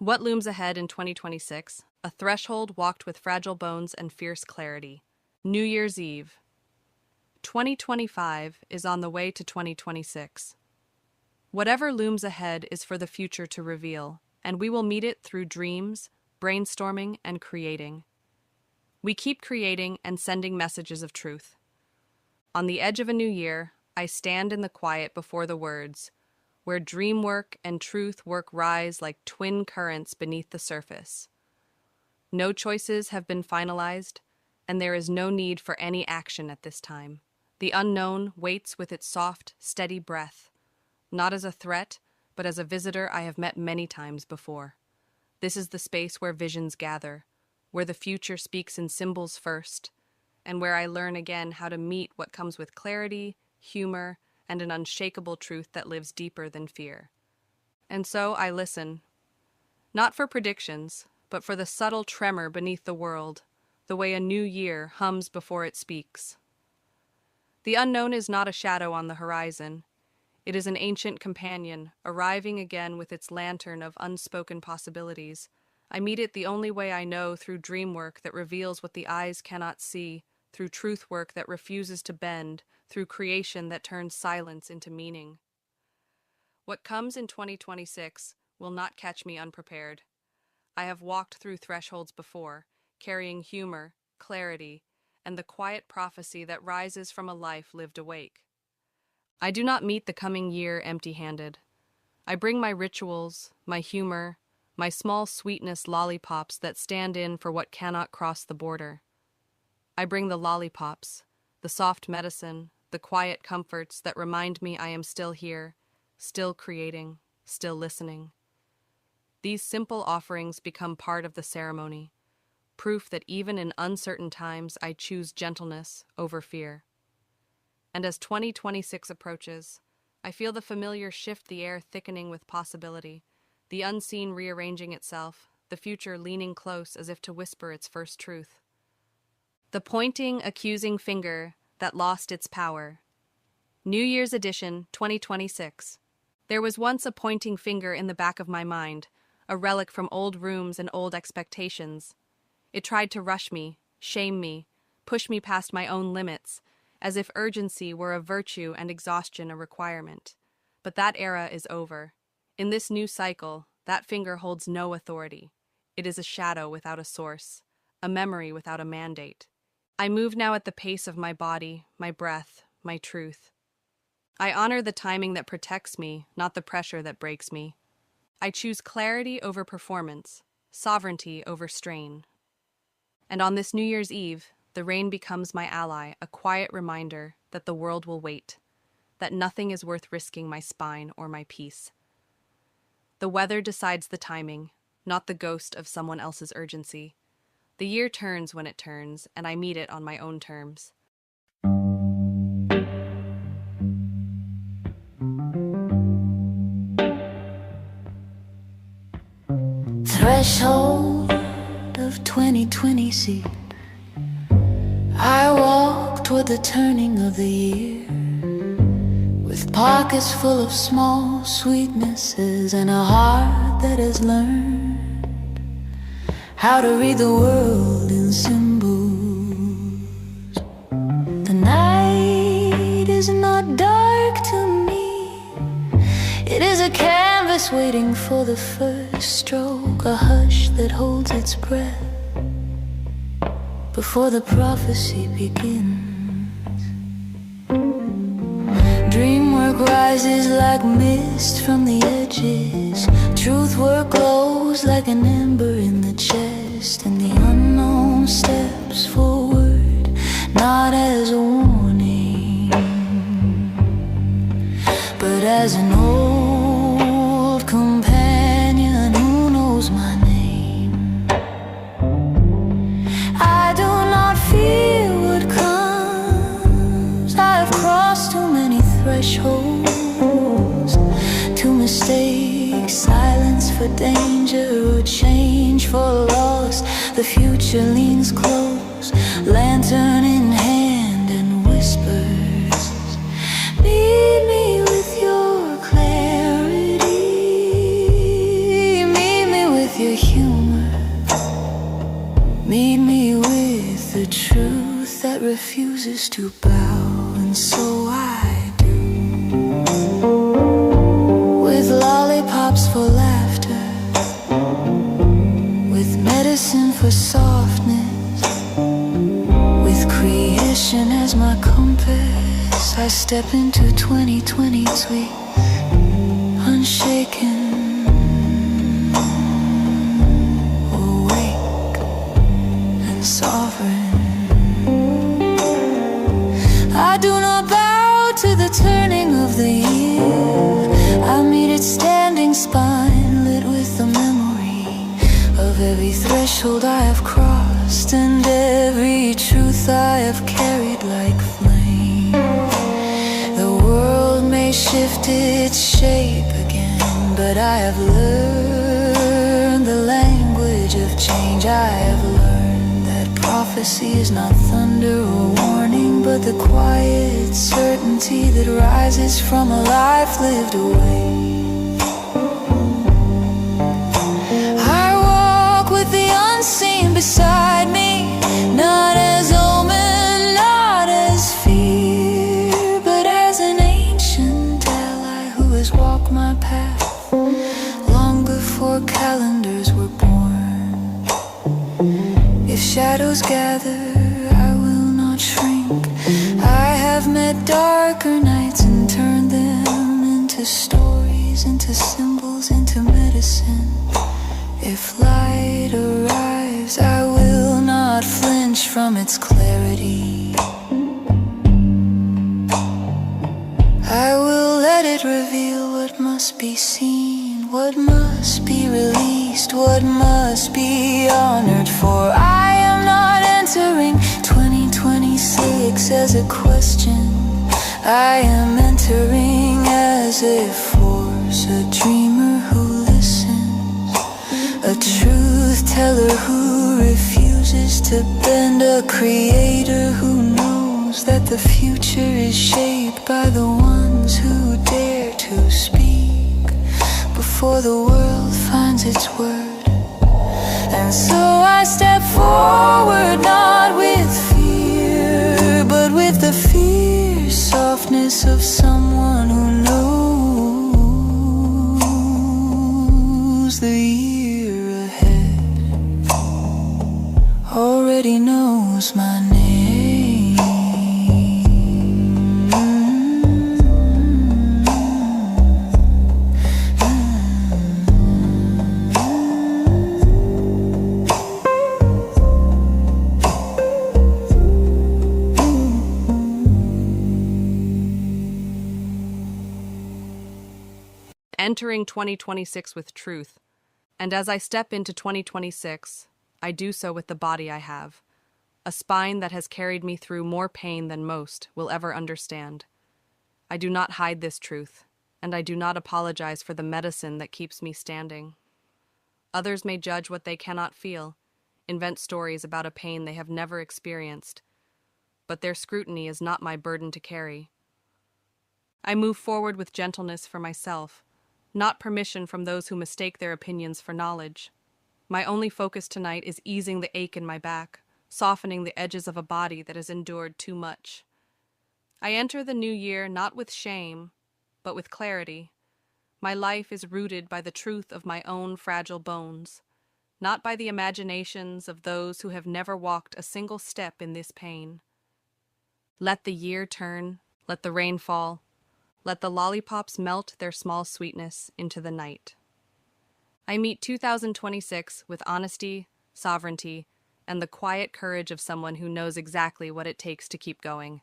What looms ahead in 2026? A threshold walked with fragile bones and fierce clarity. New Year's Eve. 2025 is on the way to 2026. Whatever looms ahead is for the future to reveal, and we will meet it through dreams, brainstorming, and creating. We keep creating and sending messages of truth. On the edge of a new year, I stand in the quiet before the words, where dream work and truth work rise like twin currents beneath the surface. No choices have been finalized, and there is no need for any action at this time. The unknown waits with its soft, steady breath, not as a threat, but as a visitor I have met many times before. This is the space where visions gather, where the future speaks in symbols first, and where I learn again how to meet what comes with clarity, humor, and an unshakable truth that lives deeper than fear. And so I listen, not for predictions, but for the subtle tremor beneath the world, the way a new year hums before it speaks. The unknown is not a shadow on the horizon. It is an ancient companion, arriving again with its lantern of unspoken possibilities. I meet it the only way I know, through dream work that reveals what the eyes cannot see, through truth work that refuses to bend, through creation that turns silence into meaning. What comes in 2026 will not catch me unprepared. I have walked through thresholds before, carrying humor, clarity, and the quiet prophecy that rises from a life lived awake. I do not meet the coming year empty-handed. I bring my rituals, my humor, my small sweetness lollipops that stand in for what cannot cross the border. I bring the lollipops, the soft medicine, the quiet comforts that remind me I am still here, still creating, still listening. These simple offerings become part of the ceremony, proof that even in uncertain times I choose gentleness over fear. And as 2026 approaches, I feel the familiar shift, the air thickening with possibility, the unseen rearranging itself, the future leaning close as if to whisper its first truth. The pointing, accusing finger that lost its power. New Year's edition, 2026. There was once a pointing finger in the back of my mind, a relic from old rooms and old expectations. It tried to rush me, shame me, push me past my own limits, as if urgency were a virtue and exhaustion a requirement. But that era is over. In this new cycle, that finger holds no authority. It is a shadow without a source, a memory without a mandate. I move now at the pace of my body, my breath, my truth. I honor the timing that protects me, not the pressure that breaks me. I choose clarity over performance, sovereignty over strain. And on this New Year's Eve, the rain becomes my ally, a quiet reminder that the world will wait, that nothing is worth risking my spine or my peace. The weather decides the timing, not the ghost of someone else's urgency. The year turns when it turns, and I meet it on my own terms. Threshold of 2026, I walk toward the turning of the year, with pockets full of small sweetnesses and a heart that has learned how to read the world in symbols. The night is not dark to me. It is a canvas waiting for the first stroke, a hush that holds its breath before the prophecy begins. Dream work rises like mist from the edges. Truth work glows like an ember in the chest, and the unknown steps forward, not as a warning, but as an old companion who knows my name. I do not fear what comes. I've crossed too many thresholds to mistake silence for danger or change for loss. The future leans close, lantern in hand, and whispers, meet me with your clarity, meet me with the humor. Meet me with the truth that refuses to bow, and so I do. With lollipops for laughter, with medicine for softness, with creation as my compass, I step into 2020 sweet, unshaken, awake and sovereign. I do not bow to the turning of the year. I meet it standing spine, lit with the memory of every threshold I have crossed, and every truth I have carried like flame. The world may shift its shape again, but I have learned the language of change. I have learned that prophecy is not thunder or warning, but the quiet certainty that rises from a life lived away. I walk with the unseen beside me, not as omen, not as fear, but as an ancient ally who has walked my path long before calendars were born. If shadows gather, I will not shrink. I have met darker nights and turned them into stories, into symbols, into medicine. If light arrives, I will not flinch from its clarity. I will let it reveal what must be seen, what must be released, what must be honored. For I am not entering 2026 as a question. I am entering as a force, a dreamer who listens, a truth teller who refuses to bend, a creator who knows that the future is shaped by the ones who dare to speak before the world finds its word. And so I step forward, not with fear, but with the fierce softness of someone who knows the year ahead already knows my name. Entering 2026 with truth. And as I step into 2026, I do so with the body I have, a spine that has carried me through more pain than most will ever understand. I do not hide this truth, and I do not apologize for the medicine that keeps me standing. Others may judge what they cannot feel, invent stories about a pain they have never experienced, but their scrutiny is not my burden to carry. I move forward with gentleness for myself, not permission from those who mistake their opinions for knowledge. My only focus tonight is easing the ache in my back, softening the edges of a body that has endured too much. I enter the new year not with shame, but with clarity. My life is rooted by the truth of my own fragile bones, not by the imaginations of those who have never walked a single step in this pain. Let the year turn, let the rain fall, let the lollipops melt their small sweetness into the night. I meet 2026 with honesty, sovereignty, and the quiet courage of someone who knows exactly what it takes to keep going.